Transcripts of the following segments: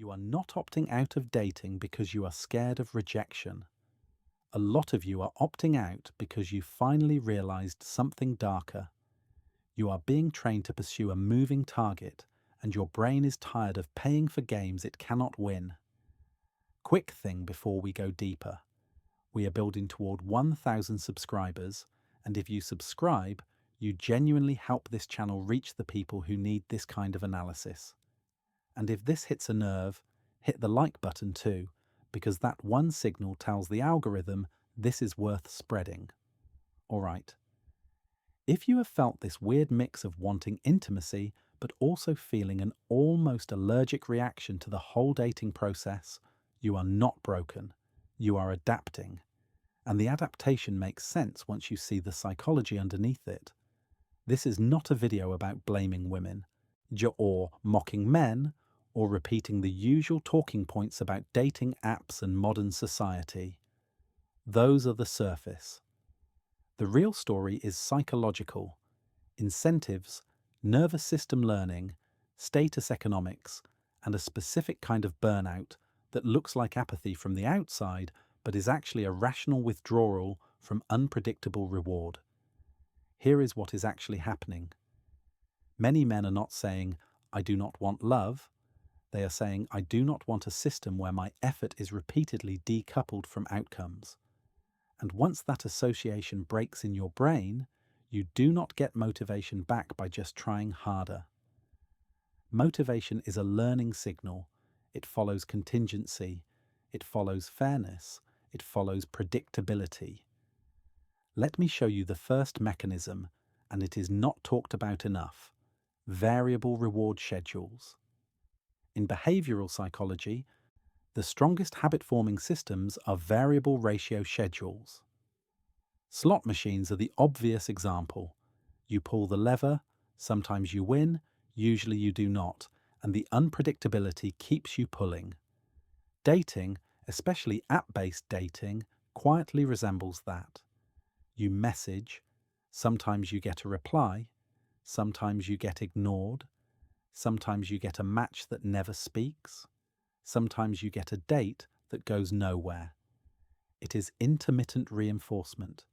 You are not opting out of dating because you are scared of rejection. A lot of you are opting out because you finally realized something darker. You are being trained to pursue a moving target, and your brain is tired of paying for games it cannot win. Quick thing before we go deeper. We are building toward 1,000 subscribers, and if you subscribe, you genuinely help this channel reach the people who need this kind of analysis. And if this hits a nerve, hit the like button too, because that one signal tells the algorithm this is worth spreading. Alright. If you have felt this weird mix of wanting intimacy but also feeling an almost allergic reaction to the whole dating process, you are not broken. You are adapting. And the adaptation makes sense once you see the psychology underneath it. This is not a video about blaming women, or mocking men, or repeating the usual talking points about dating apps and modern society. Those are the surface. The real story is psychological. Incentives, nervous system learning, status economics, and a specific kind of burnout that looks like apathy from the outside but is actually a rational withdrawal from unpredictable reward. Here is what is actually happening. Many men are not saying, "I do not want love." They are saying, "I do not want a system where my effort is repeatedly decoupled from outcomes." And once that association breaks in your brain, you do not get motivation back by just trying harder. Motivation is a learning signal. It follows contingency. It follows fairness. It follows predictability. Let me show you the first mechanism, and it is not talked about enough: variable reward schedules. In behavioral psychology, the strongest habit-forming systems are variable ratio schedules. Slot machines are the obvious example. You pull the lever, sometimes you win, usually you do not, and the unpredictability keeps you pulling. Dating, especially app-based dating, quietly resembles that. You message, sometimes you get a reply, sometimes you get ignored, sometimes you get a match that never speaks, sometimes you get a date that goes nowhere. It is intermittent reinforcement.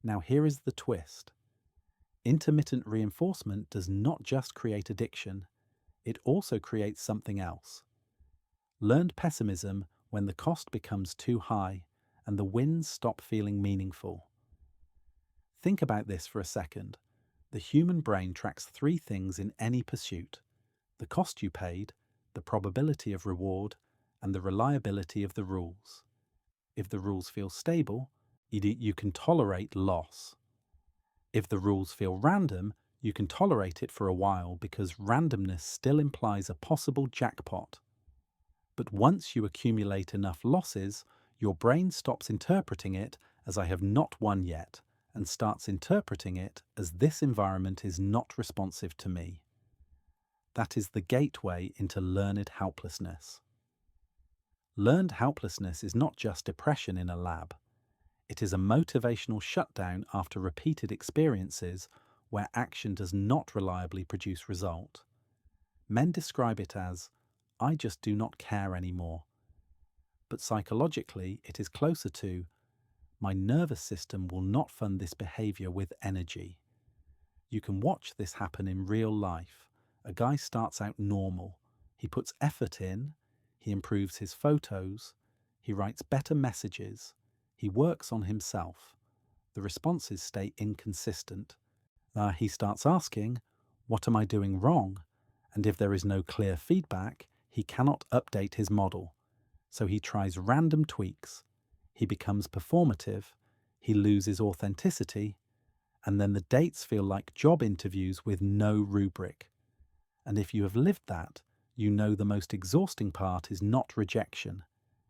Now here is the twist. Intermittent reinforcement does not just create addiction, it also creates something else. Learned pessimism when the cost becomes too high and the wins stop feeling meaningful. Think about this for a second. The human brain tracks three things in any pursuit: the cost you paid, the probability of reward, and the reliability of the rules. If the rules feel stable, you can tolerate loss. If the rules feel random, you can tolerate it for a while because randomness still implies a possible jackpot. But once you accumulate enough losses, your brain stops interpreting it as "I have not won yet" and starts interpreting it as "this environment is not responsive to me." That is the gateway into learned helplessness. Learned helplessness is not just depression in a lab. It is a motivational shutdown after repeated experiences where action does not reliably produce result. Men describe it as, "I just do not care anymore." But psychologically, it is closer to, "My nervous system will not fund this behavior with energy." You can watch this happen in real life. A guy starts out normal. He puts effort in, he improves his photos, he writes better messages, he works on himself. The responses stay inconsistent. He starts asking, "What am I doing wrong?" And if there is no clear feedback, he cannot update his model. So he tries random tweaks. He becomes performative, he loses authenticity, and then the dates feel like job interviews with no rubric. And if you have lived that, you know the most exhausting part is not rejection.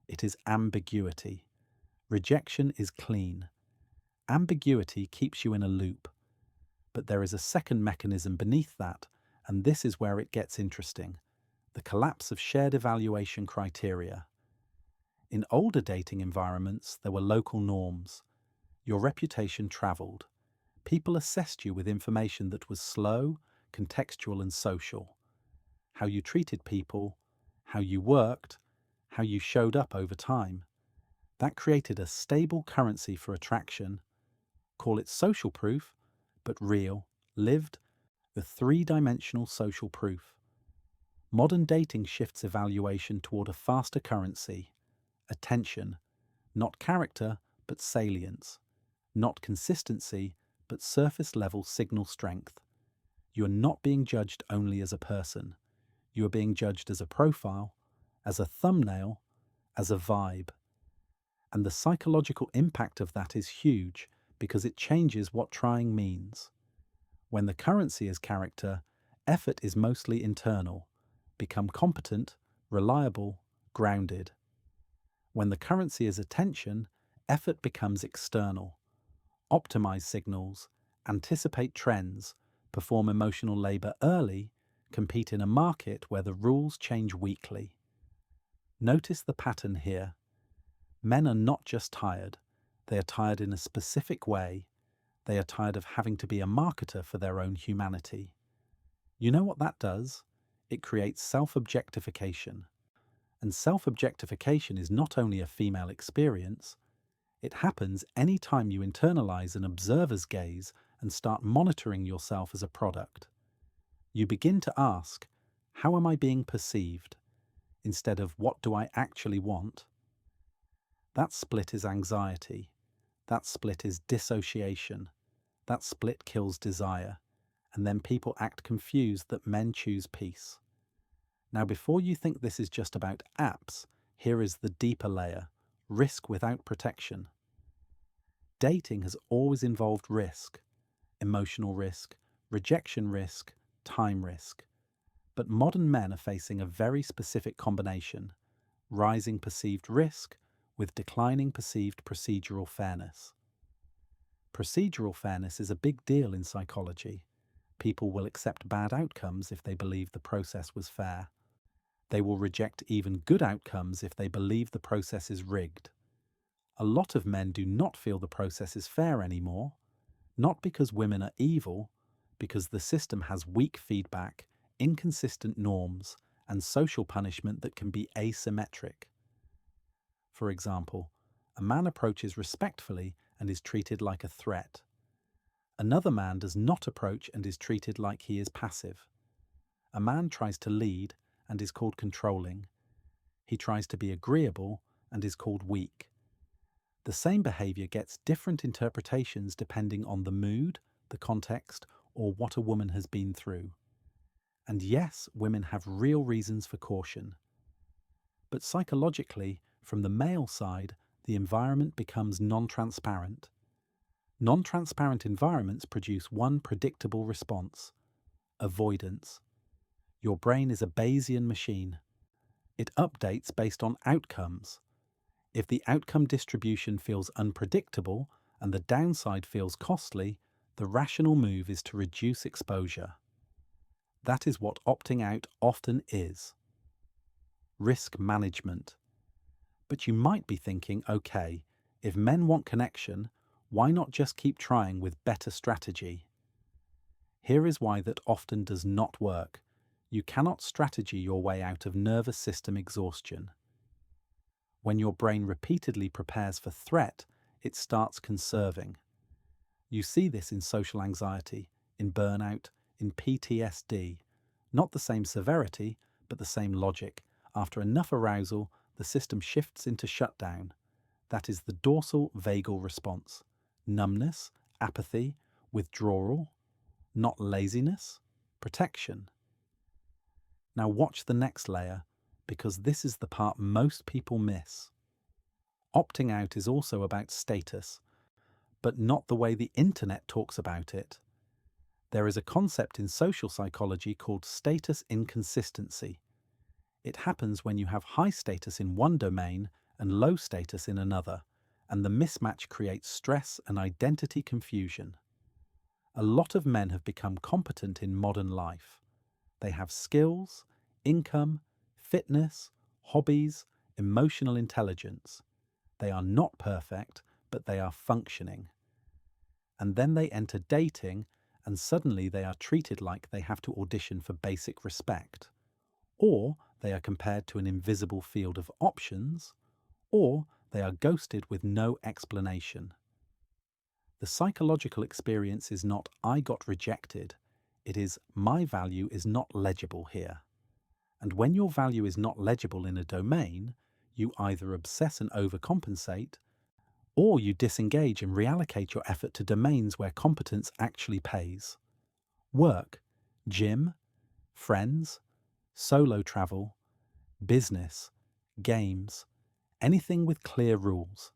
It is ambiguity. Rejection is clean. Ambiguity keeps you in a loop. But there is a second mechanism beneath that, and this is where it gets interesting: the collapse of shared evaluation criteria. In older dating environments, there were local norms. Your reputation travelled. People assessed you with information that was slow, contextual and social. How you treated people, how you worked, how you showed up over time. That created a stable currency for attraction. Call it social proof, but real, lived, the three-dimensional social proof. Modern dating shifts evaluation toward a faster currency, attention, not character, but salience, not consistency, but surface-level signal strength. You are not being judged only as a person. You are being judged as a profile, as a thumbnail, as a vibe. And the psychological impact of that is huge because it changes what trying means. When the currency is character, effort is mostly internal. Become competent, reliable, grounded. When the currency is attention, effort becomes external. Optimize signals, anticipate trends, perform emotional labor early, compete in a market where the rules change weekly. Notice the pattern here. Men are not just tired. They are tired in a specific way. They are tired of having to be a marketer for their own humanity. You know what that does? It creates self-objectification. And self-objectification is not only a female experience, it happens any time you internalize an observer's gaze and start monitoring yourself as a product. You begin to ask, how am I being perceived? Instead of what do I actually want? That split is anxiety. That split is dissociation. That split kills desire. And then people act confused that men choose peace. Now, before you think this is just about apps, here is the deeper layer: risk without protection. Dating has always involved risk, emotional risk, rejection risk, time risk. But modern men are facing a very specific combination: rising perceived risk with declining perceived procedural fairness. Procedural fairness is a big deal in psychology. People will accept bad outcomes if they believe the process was fair. They will reject even good outcomes if they believe the process is rigged. A lot of men do not feel the process is fair anymore, not because women are evil, because the system has weak feedback, inconsistent norms, and social punishment that can be asymmetric. For example, a man approaches respectfully and is treated like a threat. Another man does not approach and is treated like he is passive. A man tries to lead and is called controlling. He tries to be agreeable and is called weak. The same behavior gets different interpretations depending on the mood, the context, or what a woman has been through. And yes, women have real reasons for caution. But psychologically, from the male side, the environment becomes non-transparent. Non-transparent environments produce one predictable response: avoidance. Your brain is a Bayesian machine. It updates based on outcomes. If the outcome distribution feels unpredictable and the downside feels costly, the rational move is to reduce exposure. That is what opting out often is. Risk management. But you might be thinking, okay, if men want connection, why not just keep trying with better strategy? Here is why that often does not work. You cannot strategy your way out of nervous system exhaustion. When your brain repeatedly prepares for threat, it starts conserving. You see this in social anxiety, in burnout, in PTSD. Not the same severity, but the same logic. After enough arousal, the system shifts into shutdown. That is the dorsal vagal response. Numbness, apathy, withdrawal. Not laziness, protection. Now watch the next layer, because this is the part most people miss. Opting out is also about status, but not the way the internet talks about it. There is a concept in social psychology called status inconsistency. It happens when you have high status in one domain and low status in another, and the mismatch creates stress and identity confusion. A lot of men have become competent in modern life. They have skills, income, fitness, hobbies, emotional intelligence. They are not perfect, but they are functioning. And then they enter dating, and suddenly they are treated like they have to audition for basic respect. Or they are compared to an invisible field of options, or they are ghosted with no explanation. The psychological experience is not "I got rejected," it is "my value is not legible here." And when your value is not legible in a domain, you either obsess and overcompensate, or you disengage and reallocate your effort to domains where competence actually pays. Work, gym, friends, solo travel, business, games, anything with clear rules.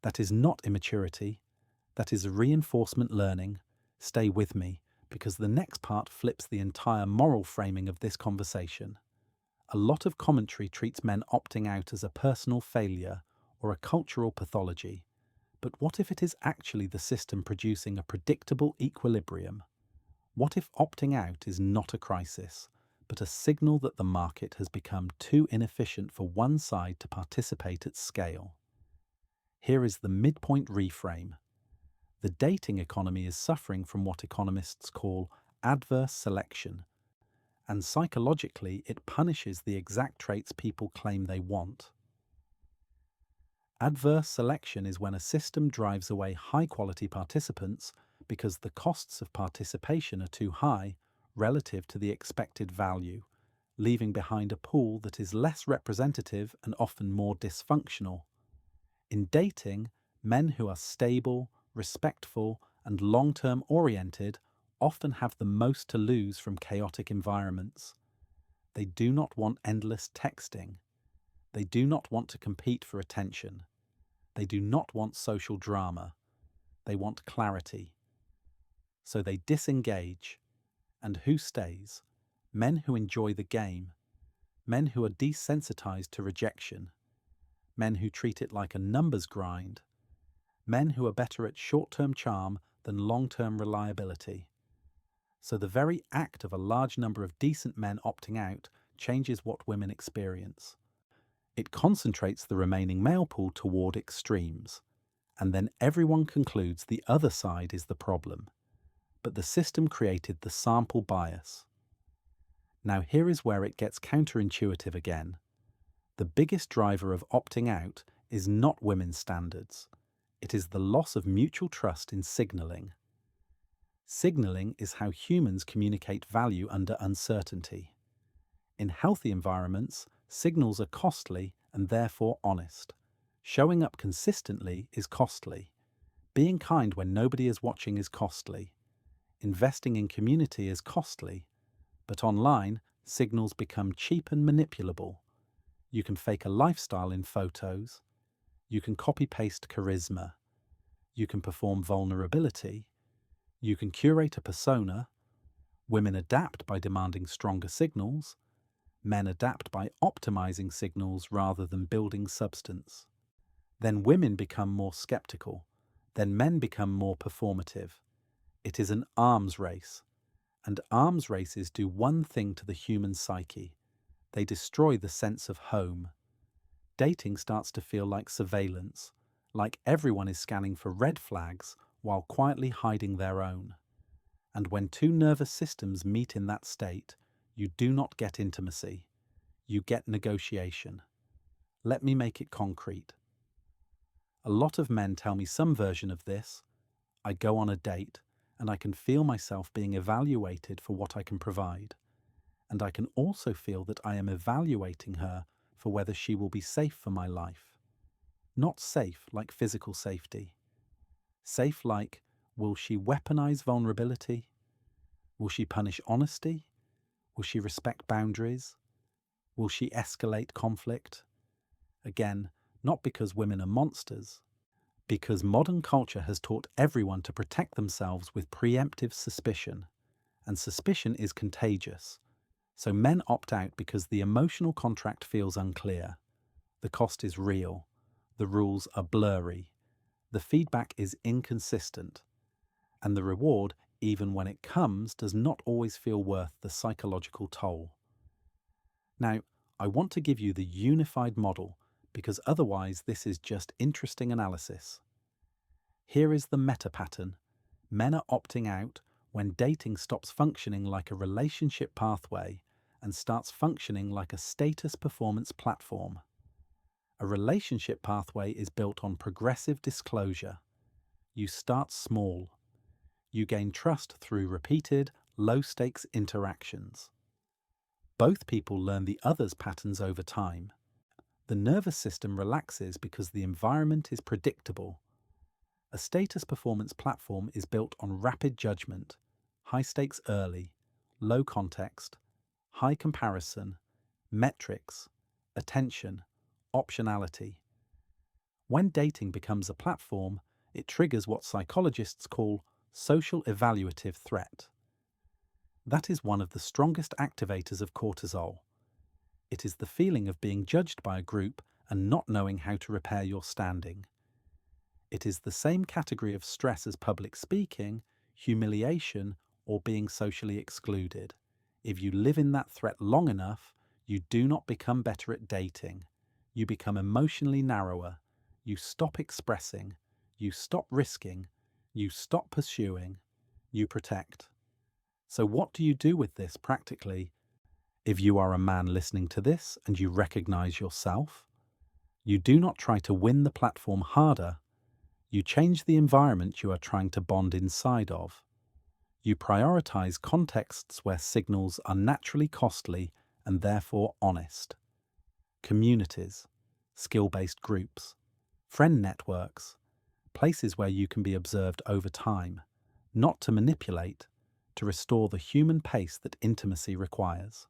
That is not immaturity, that is reinforcement learning. Stay with me, because the next part flips the entire moral framing of this conversation. A lot of commentary treats men opting out as a personal failure or a cultural pathology. But what if it is actually the system producing a predictable equilibrium? What if opting out is not a crisis, but a signal that the market has become too inefficient for one side to participate at scale? Here is the midpoint reframe. The dating economy is suffering from what economists call adverse selection, and psychologically it punishes the exact traits people claim they want. Adverse selection is when a system drives away high-quality participants because the costs of participation are too high relative to the expected value, leaving behind a pool that is less representative and often more dysfunctional. In dating, men who are stable, respectful, and long-term oriented often have the most to lose from chaotic environments. They do not want endless texting. They do not want to compete for attention. They do not want social drama. They want clarity. So they disengage. And who stays? Men who enjoy the game. Men who are desensitized to rejection. Men who treat it like a numbers grind. Men who are better at short-term charm than long-term reliability. So the very act of a large number of decent men opting out changes what women experience. It concentrates the remaining male pool toward extremes, and then everyone concludes the other side is the problem. But the system created the sample bias. Now here is where it gets counterintuitive again. The biggest driver of opting out is not women's standards. It is the loss of mutual trust in signaling. Signaling is how humans communicate value under uncertainty. In healthy environments, signals are costly and therefore honest. Showing up consistently is costly. Being kind when nobody is watching is costly. Investing in community is costly. But online, signals become cheap and manipulable. You can fake a lifestyle in photos. You can copy-paste charisma. You can perform vulnerability. You can curate a persona. Women adapt by demanding stronger signals. Men adapt by optimizing signals rather than building substance. Then women become more skeptical. Then men become more performative. It is an arms race. And arms races do one thing to the human psyche. They destroy the sense of home. Dating starts to feel like surveillance, like everyone is scanning for red flags while quietly hiding their own. And when two nervous systems meet in that state, you do not get intimacy. You get negotiation. Let me make it concrete. A lot of men tell me some version of this. I go on a date, and I can feel myself being evaluated for what I can provide. And I can also feel that I am evaluating her for whether she will be safe for my life. Not safe like physical safety. Safe like, will she weaponize vulnerability? Will she punish honesty? Will she respect boundaries? Will she escalate conflict? Again, not because women are monsters, because modern culture has taught everyone to protect themselves with preemptive suspicion, and suspicion is contagious. So men opt out because the emotional contract feels unclear. The cost is real. The rules are blurry. The feedback is inconsistent. And the reward, even when it comes, does not always feel worth the psychological toll. Now, I want to give you the unified model because otherwise this is just interesting analysis. Here is the meta pattern. Men are opting out when dating stops functioning like a relationship pathway and starts functioning like a status performance platform. A relationship pathway is built on progressive disclosure. You start small. You gain trust through repeated, low-stakes interactions. Both people learn the other's patterns over time. The nervous system relaxes because the environment is predictable. A status performance platform is built on rapid judgment, high stakes early, low context, high comparison, metrics, attention, optionality. When dating becomes a platform, it triggers what psychologists call social evaluative threat. That is one of the strongest activators of cortisol. It is the feeling of being judged by a group and not knowing how to repair your standing. It is the same category of stress as public speaking, humiliation, or being socially excluded. If you live in that threat long enough, you do not become better at dating. You become emotionally narrower. You stop expressing. You stop risking. You stop pursuing. You protect. So what do you do with this practically? If you are a man listening to this and you recognize yourself, you do not try to win the platform harder. You change the environment you are trying to bond inside of. You prioritize contexts where signals are naturally costly and therefore honest. Communities, skill-based groups, friend networks, places where you can be observed over time, not to manipulate, to restore the human pace that intimacy requires.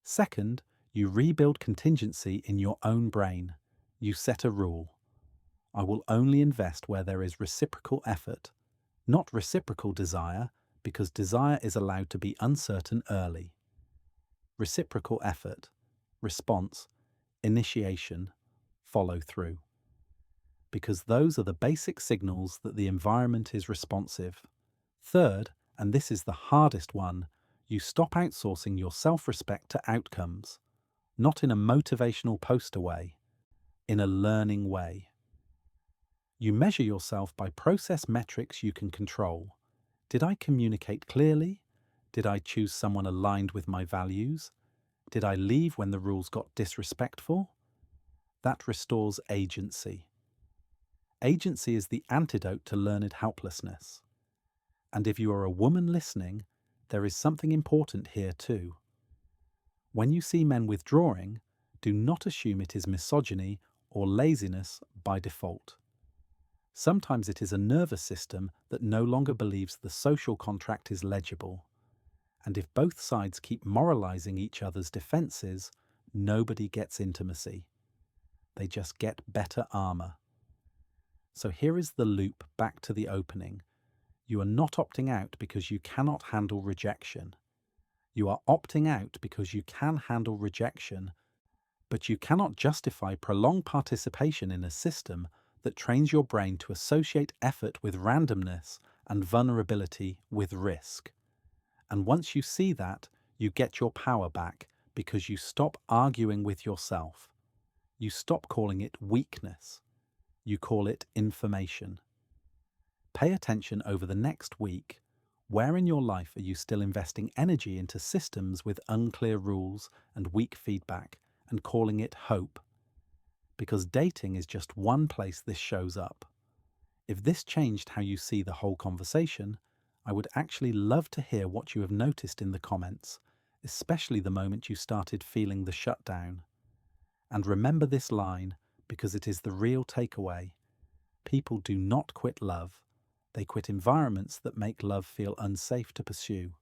Second, you rebuild contingency in your own brain. You set a rule. I will only invest where there is reciprocal effort, not reciprocal desire, because desire is allowed to be uncertain early. Reciprocal effort, response, initiation, follow through. Because those are the basic signals that the environment is responsive. Third, and this is the hardest one, you stop outsourcing your self-respect to outcomes, not in a motivational poster way, in a learning way. You measure yourself by process metrics you can control. Did I communicate clearly? Did I choose someone aligned with my values? Did I leave when the rules got disrespectful? That restores agency. Agency is the antidote to learned helplessness. And if you are a woman listening, there is something important here too. When you see men withdrawing, do not assume it is misogyny or laziness by default. Sometimes it is a nervous system that no longer believes the social contract is legible. And if both sides keep moralizing each other's defenses, nobody gets intimacy. They just get better armor. So here is the loop back to the opening. You are not opting out because you cannot handle rejection. You are opting out because you can handle rejection, but you cannot justify prolonged participation in a system that trains your brain to associate effort with randomness and vulnerability with risk. And once you see that, you get your power back because you stop arguing with yourself. You stop calling it weakness. You call it information. Pay attention over the next week. Where in your life are you still investing energy into systems with unclear rules and weak feedback and calling it hope? Because dating is just one place this shows up. If this changed how you see the whole conversation, I would actually love to hear what you have noticed in the comments, especially the moment you started feeling the shutdown. And remember this line, because it is the real takeaway. People do not quit love. They quit environments that make love feel unsafe to pursue.